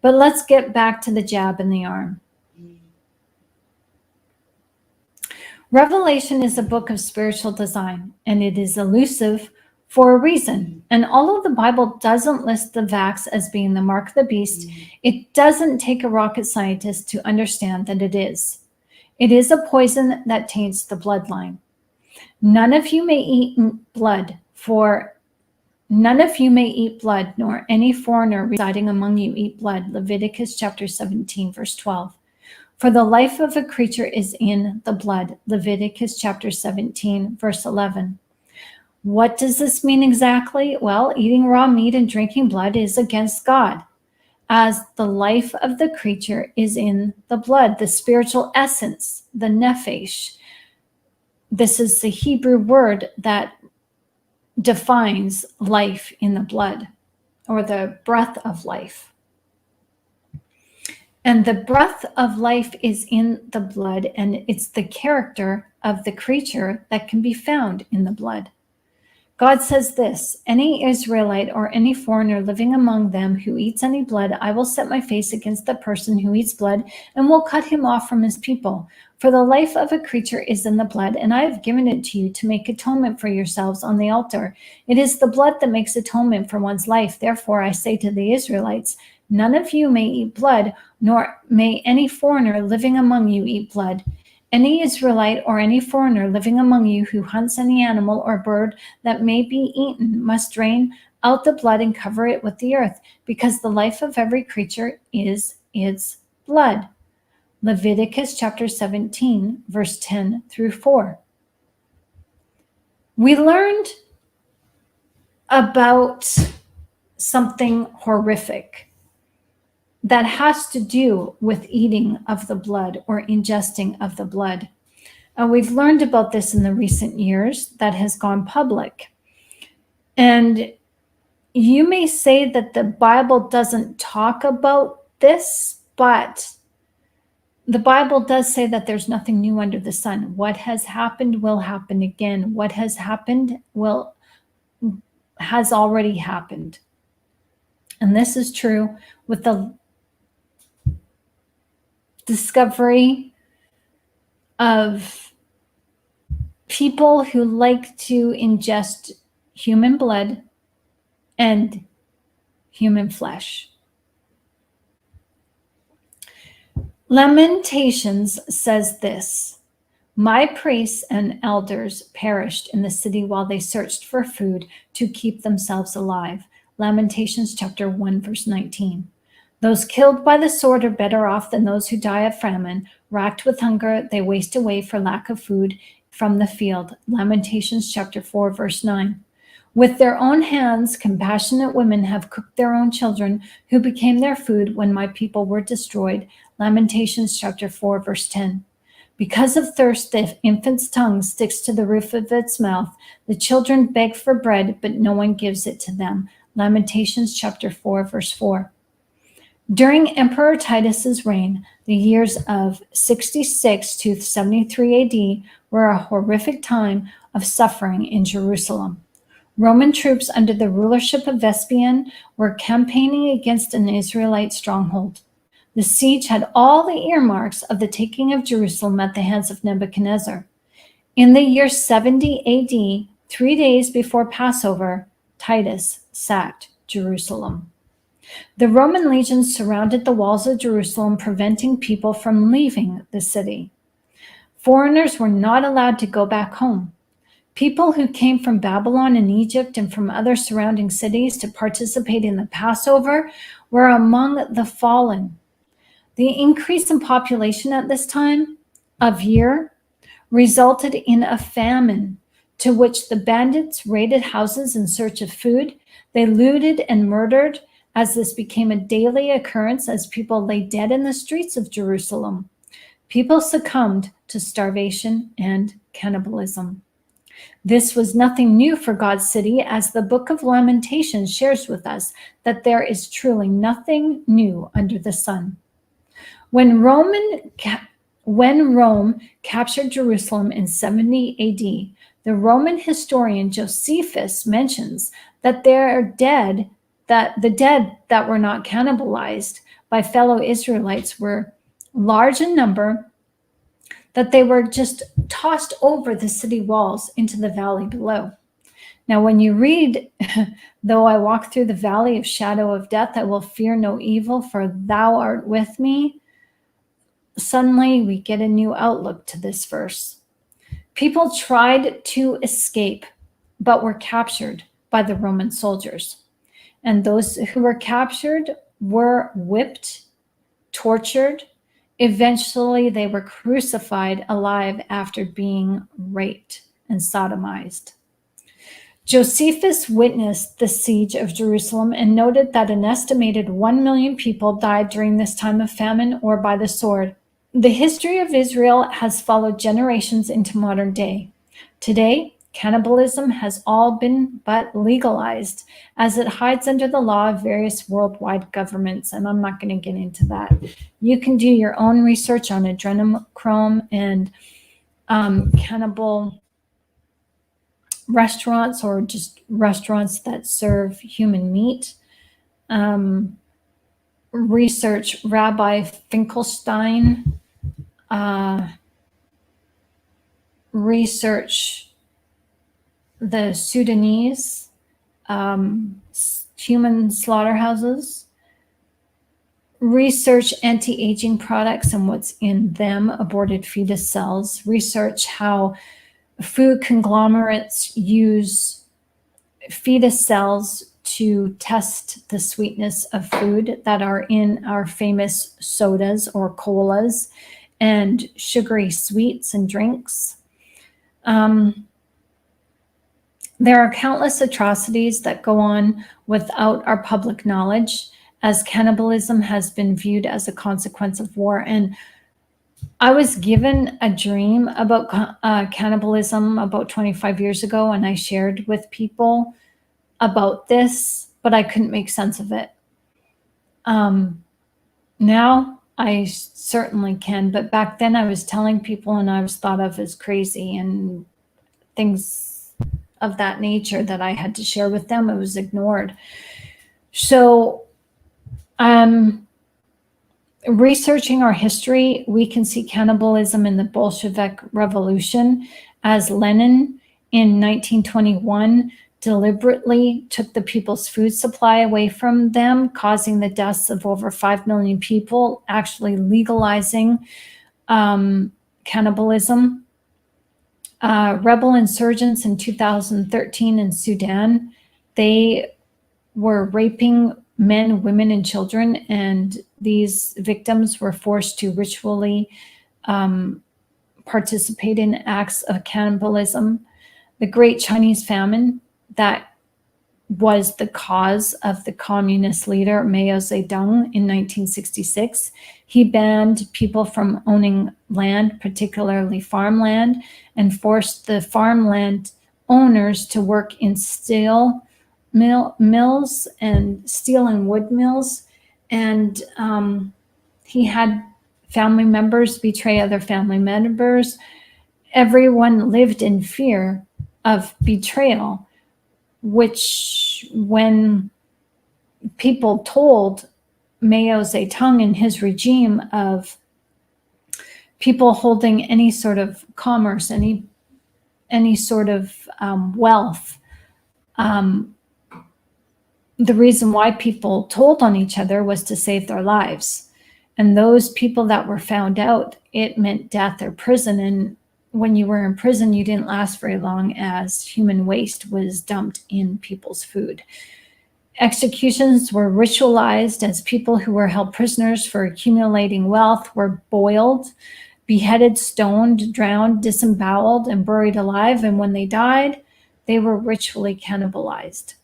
But let's get back to the jab in the arm. Revelation is a book of spiritual design, and it is elusive for a reason. And although the Bible doesn't list the vax as being the mark of the beast, it doesn't take a rocket scientist to understand that it is. It is a poison that taints the bloodline. None of you may eat blood, nor any foreigner residing among you eat blood. Leviticus chapter 17, verse 12. For the life of a creature is in the blood. Leviticus chapter 17, verse 11. What does this mean exactly? Well, eating raw meat and drinking blood is against God, as the life of the creature is in the blood, the spiritual essence, the nephesh. This is the Hebrew word that defines life in the blood, or the breath of life. And the breath of life is in the blood, and it's the character of the creature that can be found in the blood. God says this: any Israelite or any foreigner living among them who eats any blood, I will set my face against the person who eats blood and will cut him off from his people. For the life of a creature is in the blood, and I have given it to you to make atonement for yourselves on the altar. It is the blood that makes atonement for one's life. Therefore, I say to the Israelites, none of you may eat blood, nor may any foreigner living among you eat blood. Any Israelite or any foreigner living among you who hunts any animal or bird that may be eaten must drain out the blood and cover it with the earth, because the life of every creature is its blood. Leviticus chapter 17, verse 10 through 4. We learned about something horrific that has to do with eating of the blood or ingesting of the blood. We've learned about this in the recent years that has gone public. And you may say that the Bible doesn't talk about this, but the Bible does say that there's nothing new under the sun. What has happened will happen again. What has happened has already happened. And this is true with the discovery of people who like to ingest human blood and human flesh. Lamentations says this: my priests and elders perished in the city while they searched for food to keep themselves alive. Lamentations chapter 1, verse 19. Those killed by the sword are better off than those who die of famine. Racked with hunger, they waste away for lack of food from the field. Lamentations chapter 4, verse 9. With their own hands, compassionate women have cooked their own children, who became their food when my people were destroyed. Lamentations chapter 4, verse 10. Because of thirst, the infant's tongue sticks to the roof of its mouth. The children beg for bread, but no one gives it to them. Lamentations chapter 4, verse 4. During Emperor Titus's reign, the years of 66 to 73 AD were a horrific time of suffering in Jerusalem. Roman troops under the rulership of Vespasian were campaigning against an Israelite stronghold. The siege had all the earmarks of the taking of Jerusalem at the hands of Nebuchadnezzar. In the year 70 AD, 3 days before Passover, Titus sacked Jerusalem. The Roman legions surrounded the walls of Jerusalem, preventing people from leaving the city. Foreigners were not allowed to go back home. People who came from Babylon and Egypt and from other surrounding cities to participate in the Passover were among the fallen. The increase in population at this time of year resulted in a famine, to which the bandits raided houses in search of food. They looted and murdered, as this became a daily occurrence as people lay dead in the streets of Jerusalem. People succumbed to starvation and cannibalism. This was nothing new for God's city, as the book of Lamentations shares with us that there is truly nothing new under the sun. When Rome captured Jerusalem in 70 AD, the Roman historian Josephus mentions that the dead that were not cannibalized by fellow Israelites were large in number, that they were just tossed over the city walls into the valley below. Now, when you read, though I walk through the valley of shadow of death, I will fear no evil, for thou art with me. Suddenly, we get a new outlook to this verse. People tried to escape, but were captured by the Roman soldiers. And those who were captured were whipped, tortured. Eventually, they were crucified alive after being raped and sodomized. Josephus witnessed the siege of Jerusalem and noted that an estimated 1 million people died during this time of famine or by the sword. The history of Israel has followed generations into modern day. Today, Cannibalism has all been but legalized, as it hides under the law of various worldwide governments, and I'm not going to get into that. You can do your own research on adrenochrome and cannibal restaurants, or just restaurants that serve human meat. Research Rabbi Finkelstein. Research the Sudanese human slaughterhouses. Research anti-aging products and what's in them, aborted fetus cells. Research how food conglomerates use fetus cells to test the sweetness of food that are in our famous sodas or colas and sugary sweets and drinks. There are countless atrocities that go on without our public knowledge, as cannibalism has been viewed as a consequence of war. And I was given a dream about cannibalism about 25 years ago, and I shared with people about this, but I couldn't make sense of it. Now I certainly can, but back then I was telling people and I was thought of as crazy and things of that nature that I had to share with them. It was ignored. So researching our history, we can see cannibalism in the Bolshevik Revolution, as Lenin in 1921 deliberately took the people's food supply away from them, causing the deaths of over 5 million people, actually legalizing cannibalism. Rebel insurgents in 2013 in Sudan, they were raping men, women, and children, and these victims were forced to ritually participate in acts of cannibalism. The Great Chinese Famine, that was the cause of the communist leader Mao Zedong in 1966. He banned people from owning land, particularly farmland, and forced the farmland owners to work in steel mills and steel and wood mills. And he had family members betray other family members. Everyone lived in fear of betrayal, which when people told Mao Zedong and his regime of people holding any sort of commerce, any sort of wealth, the reason why people told on each other was to save their lives. And those people that were found out, it meant death or prison. And when you were in prison, you didn't last very long, as human waste was dumped in people's food. Executions were ritualized, as people who were held prisoners for accumulating wealth were boiled, beheaded, stoned, drowned, disemboweled, and buried alive. And when they died, they were ritually cannibalized.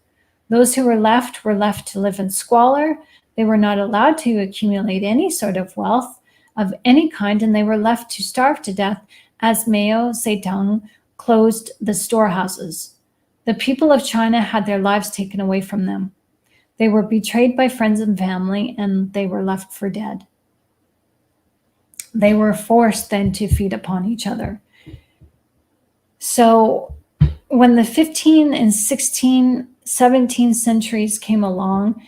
Those who were left to live in squalor. They were not allowed to accumulate any sort of wealth of any kind, and they were left to starve to death, as Mao Zedong closed the storehouses. The people of China had their lives taken away from them. They were betrayed by friends and family, and they were left for dead. They were forced then to feed upon each other. So when the 15 and 16, 17th centuries came along,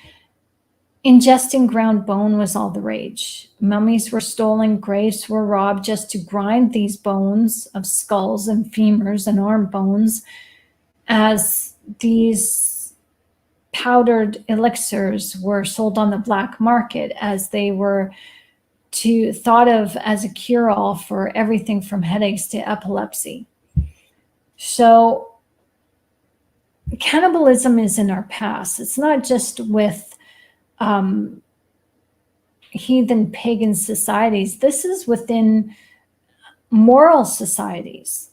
ingesting ground bone was all the rage. Mummies were stolen, graves were robbed just to grind these bones of skulls and femurs and arm bones, as these powdered elixirs were sold on the black market, as they were thought of as a cure-all for everything from headaches to epilepsy. So cannibalism is in our past. It's not just with heathen pagan societies. This is within moral societies.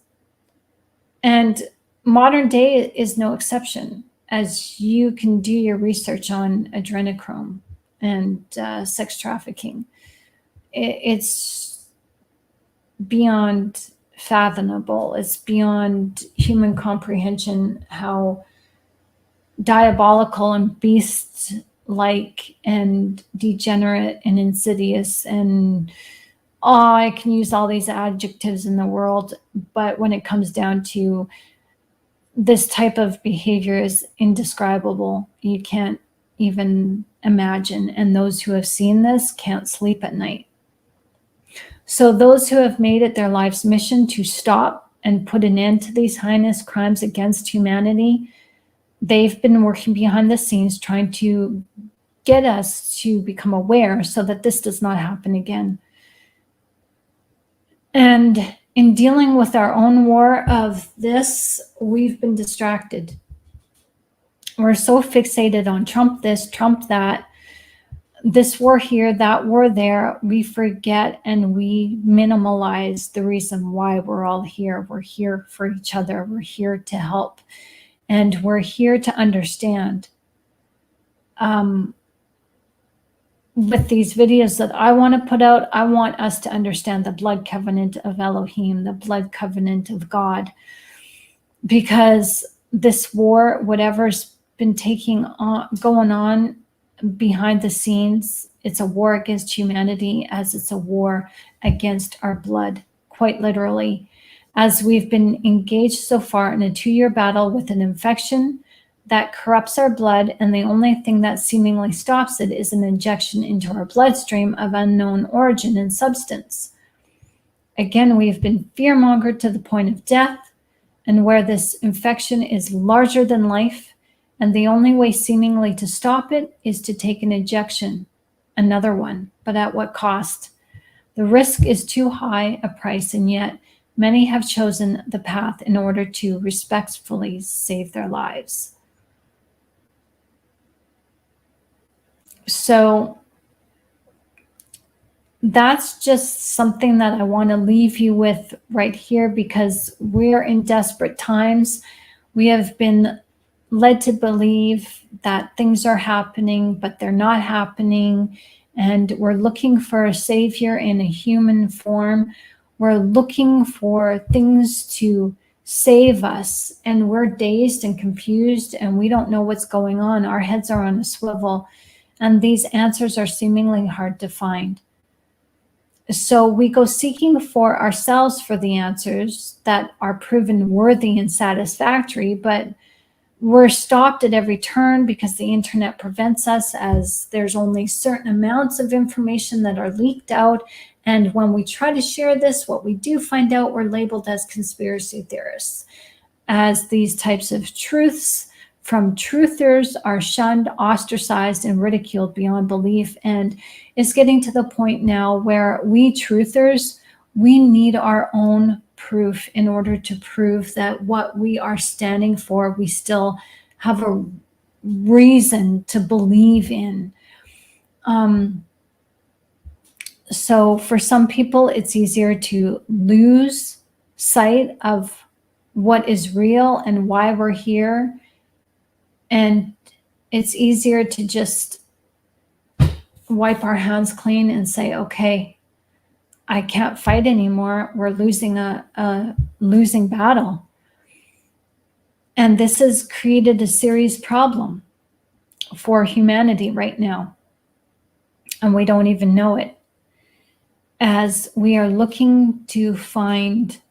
And modern day is no exception, as you can do your research on adrenochrome and sex trafficking. It's beyond fathomable. It's beyond human comprehension how diabolical and beast-like and degenerate and insidious and I can use all these adjectives in the world, but when it comes down to this type of behavior is indescribable. You can't even imagine. And those who have seen this can't sleep at night. So those who have made it their life's mission to stop and put an end to these heinous crimes against humanity, they've been working behind the scenes trying to get us to become aware so that this does not happen again. And in dealing with our own war of this, we've been distracted. We're so fixated on Trump this, Trump that, this war here, that war there, we forget and we minimalize the reason why we're all here. We're here for each other. We're here to help. And we're here to understand. With these videos that I want to put out, I want us to understand the blood covenant of Elohim, the blood covenant of God, because this war, whatever's been going on behind the scenes, it's a war against humanity as it's a war against our blood, quite literally, as we've been engaged so far in a 2-year battle with an infection that corrupts our blood, and the only thing that seemingly stops it is an injection into our bloodstream of unknown origin and substance. Again, we've been fear-mongered to the point of death, and where this infection is larger than life, and the only way seemingly to stop it is to take an injection, another one, but at what cost? The risk is too high a price, and yet many have chosen the path in order to respectfully save their lives. So that's just something that I want to leave you with right here, because we're in desperate times. We have been led to believe that things are happening, but they're not happening. And we're looking for a savior in a human form. We're looking for things to save us, and we're dazed and confused, and we don't know what's going on. Our heads are on a swivel, and these answers are seemingly hard to find. So we go seeking for ourselves for the answers that are proven worthy and satisfactory, but we're stopped at every turn because the internet prevents us, as there's only certain amounts of information that are leaked out. And when we try to share this, what we do find out, we're labeled as conspiracy theorists, as these types of truths from truthers are shunned, ostracized, and ridiculed beyond belief. And it's getting to the point now where we truthers, we need our own proof in order to prove that what we are standing for, we still have a reason to believe in. So for some people, it's easier to lose sight of what is real and why we're here. And it's easier to just wipe our hands clean and say, okay, I can't fight anymore. We're losing a losing battle. And this has created a serious problem for humanity right now. And we don't even know it, as we are looking to find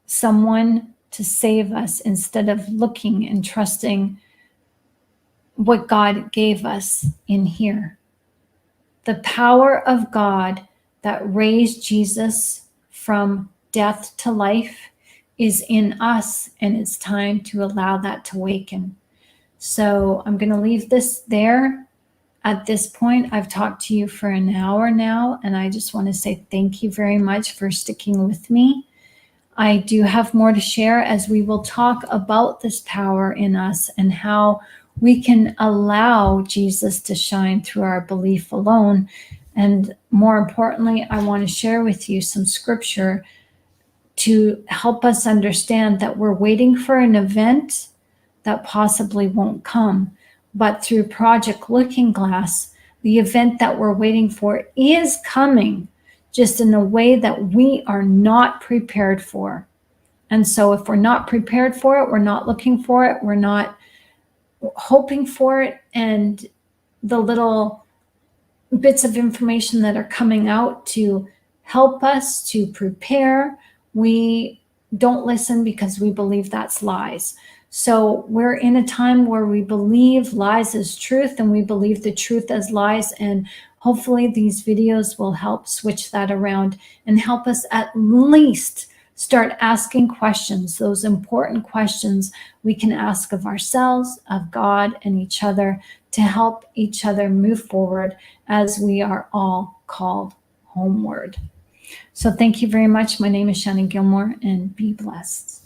someone to save us instead of looking and trusting what God gave us in here. The power of God that raised Jesus from death to life is in us, and it's time to allow that to awaken. So I'm going to leave this there. At this point, I've talked to you for an hour now, and I just want to say thank you very much for sticking with me. I do have more to share, as we will talk about this power in us and how we can allow Jesus to shine through our belief alone. And more importantly, I want to share with you some scripture to help us understand that we're waiting for an event that possibly won't come. But through Project Looking Glass, the event that we're waiting for is coming, just in a way that we are not prepared for. And so if we're not prepared for it, we're not looking for it, we're not hoping for it, and the little bits of information that are coming out to help us to prepare, we don't listen because we believe that's lies. So we're in a time where we believe lies as truth, and we believe the truth as lies. And hopefully these videos will help switch that around and help us at least start asking questions, those important questions we can ask of ourselves, of God, and each other, to help each other move forward as we are all called homeward. So thank you very much. My name is Shannon Gilmore, and be blessed.